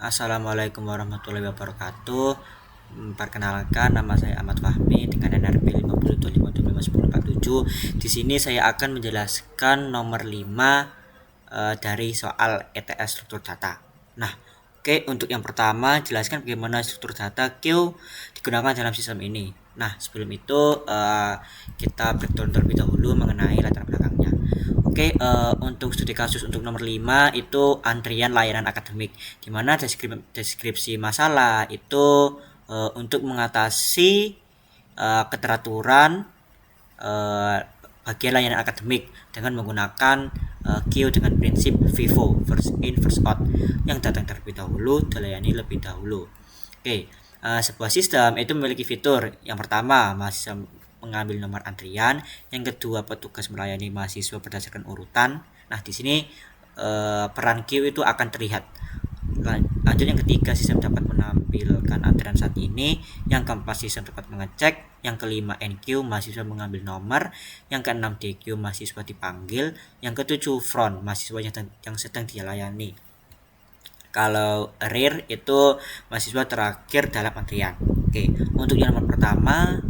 Assalamualaikum warahmatullahi wabarakatuh. Perkenalkan, nama saya Ahmad Fahmi dengan NRP 5025251047. Di sini saya akan menjelaskan nomor 5 dari soal ETS struktur data. Nah, oke, untuk yang pertama jelaskan bagaimana struktur data Q digunakan dalam sistem ini. Nah, sebelum itu kita breakdown terlebih dahulu mengenai latar belakangnya. Oke, untuk studi kasus untuk nomor 5 itu antrian layanan akademik, di mana deskripsi masalah itu untuk mengatasi keteraturan bagian layanan akademik dengan menggunakan Q dengan prinsip FIFO, first in first out, yang datang terlebih dahulu dilayani lebih dahulu. Oke, sebuah sistem itu memiliki fitur yang pertama, mahasiswa mengambil nomor antrian, yang kedua petugas melayani mahasiswa berdasarkan urutan. Nah, di sini peran Q itu akan terlihat. Lanjut yang ketiga, sistem dapat menampilkan antrian saat ini. Yang keempat, sistem dapat mengecek. Yang kelima, NQ, mahasiswa mengambil nomor. Yang keenam, DQ, mahasiswa dipanggil. Yang ketujuh, front, mahasiswa yang sedang dilayani. Kalau rear itu mahasiswa terakhir dalam antrian. Oke, untuk yang nomor pertama,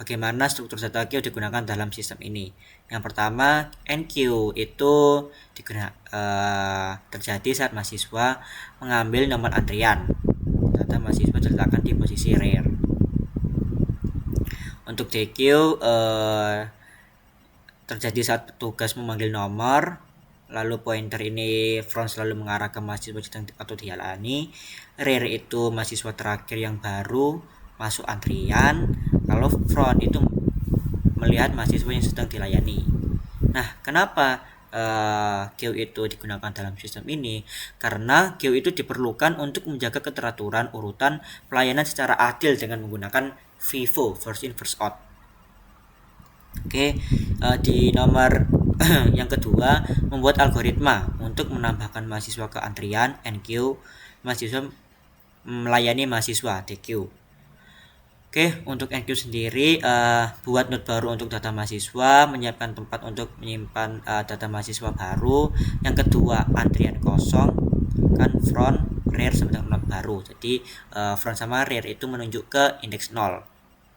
bagaimana struktur data Q digunakan dalam sistem ini. Yang pertama, NQ itu terjadi saat mahasiswa mengambil nomor antrian. Data mahasiswa diletakkan di posisi rear. Untuk DQ terjadi saat petugas memanggil nomor, lalu pointer ini front selalu mengarah ke mahasiswa sedang atau dialani. Rear itu mahasiswa terakhir yang baru masuk antrian, kalau front itu melihat mahasiswa yang sedang dilayani. Nah, kenapa Q itu digunakan dalam sistem ini? Karena Q itu diperlukan untuk menjaga keteraturan urutan pelayanan secara adil dengan menggunakan FIFO, first in first out. Oke, di nomor yang kedua, membuat algoritma untuk menambahkan mahasiswa ke antrian NQ, mahasiswa melayani mahasiswa DQ. Oke, untuk NQ sendiri buat node baru untuk data mahasiswa, menyiapkan tempat untuk menyimpan data mahasiswa baru. Yang kedua, antrian kosong, kan front, rear sama dengan node baru. Jadi front sama rear itu menunjuk ke indeks 0.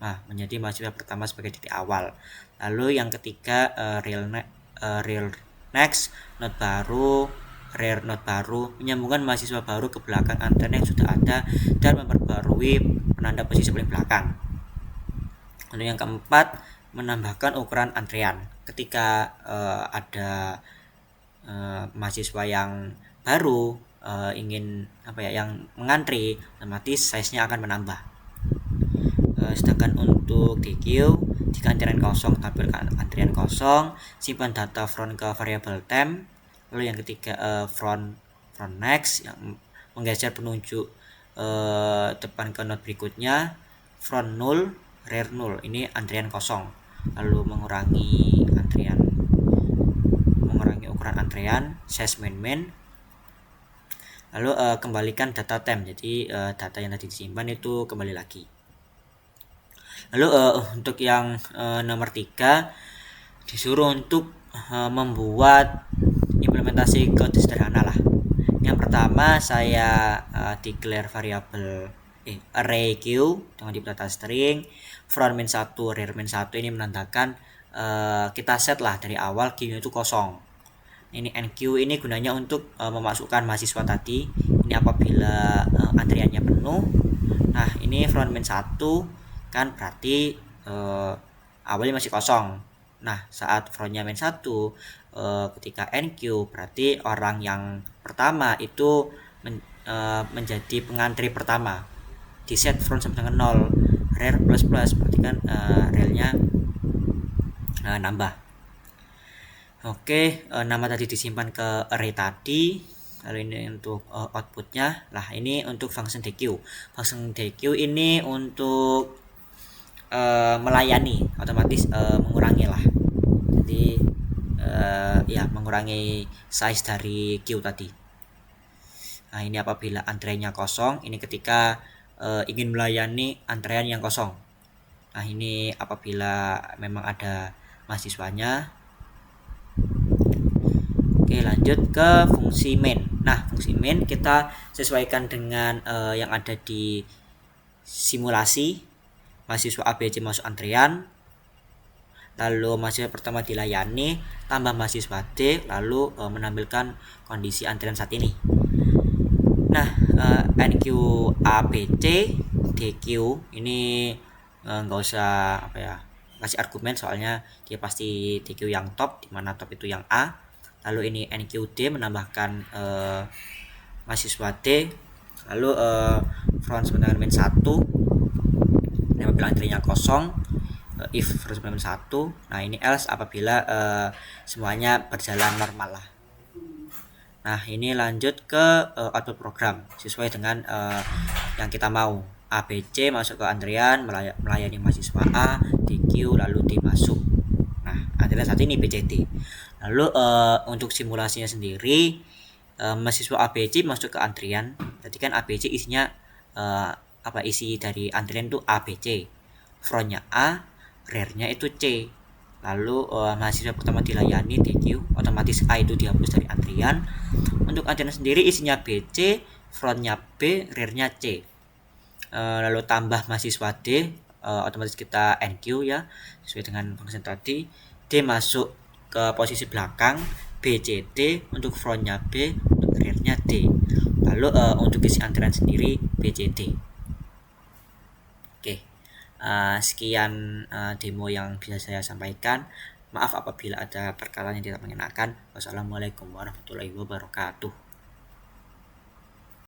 Nah, menjadi mahasiswa pertama sebagai titik awal. Lalu yang ketiga, real next, node baru, rear node baru, menyambungkan mahasiswa baru ke belakang antrian yang sudah ada dan memperbarui penanda posisi paling belakang. Lalu yang keempat, menambahkan ukuran antrian. Ketika ada mahasiswa yang baru ingin yang mengantri, otomatis size-nya akan menambah. Sedangkan untuk DQ, jika antrian kosong tampilkan antrian kosong, simpan data front ke variabel temp. Lalu yang ketiga, front next, yang menggeser penunjuk depan ke node berikutnya. Front null, rear null, ini antrian kosong. Lalu mengurangi ukuran antrian, size main. Lalu kembalikan data temp, jadi data yang tadi disimpan itu kembali lagi. Lalu untuk yang nomor 3, disuruh untuk membuat implementasi kode sederhana lah. Yang pertama, saya declare variabel array Q dengan tipe data string, front min 1, rear min 1, ini menandakan kita set lah dari awal Q itu kosong. Ini NQ ini gunanya untuk memasukkan mahasiswa tadi. Ini apabila antriannya penuh. Nah, ini front min 1 kan berarti awalnya masih kosong. Nah, saat frontnya min 1, ketika NQ berarti orang yang pertama itu menjadi pengantri pertama. Di set front sama dengan 0, rear plus berarti kan realnya nambah. Oke, nama tadi disimpan ke array tadi. Lalu ini untuk outputnya. Lah, ini untuk function DQ. Function DQ ini untuk melayani, otomatis mengurangi lah. Jadi mengurangi size dari Q tadi. Nah, ini apabila antriannya kosong, ini ketika ingin melayani antrean yang kosong. Nah, ini apabila memang ada mahasiswanya. Oke, lanjut ke fungsi main. Nah, fungsi main kita sesuaikan dengan yang ada di simulasi. Mahasiswa ABC masuk antrian, lalu mahasiswa pertama dilayani, tambah mahasiswa D, lalu menampilkan kondisi antrian saat ini. Nah, NQ ABC, DQ ini nggak usah kasih argumen, soalnya dia pasti DQ yang top, dimana top itu yang A. Lalu ini NQD menambahkan mahasiswa D, lalu front sebenarnya min 1 apabila antriannya kosong, if front min 1. Nah, ini else apabila semuanya berjalan normal lah. Nah, ini lanjut ke output program sesuai dengan yang kita mau. ABC masuk ke antrian, melayani mahasiswa A, DQ, lalu D masuk. Nah, antrian saat ini BCD. Lalu untuk simulasinya sendiri, mahasiswa ABC masuk ke antrian. Jadi kan ABC isinya isi dari antrian itu ABC. Frontnya A, rearnya itu C. Lalu mahasiswa pertama dilayani DQ, otomatis A itu dihapus dari antrian. Untuk antrian sendiri isinya BC, frontnya B, rearnya C. Lalu tambah mahasiswa D, otomatis kita NQ ya, sesuai dengan function tadi. D masuk ke posisi belakang, BCD untuk frontnya B, untuk rearnya D. Lalu untuk isi antrian sendiri BCD. Oke, sekian demo yang bisa saya sampaikan. Maaf apabila ada perkataan yang tidak mengenakan. Wassalamualaikum warahmatullahi wabarakatuh.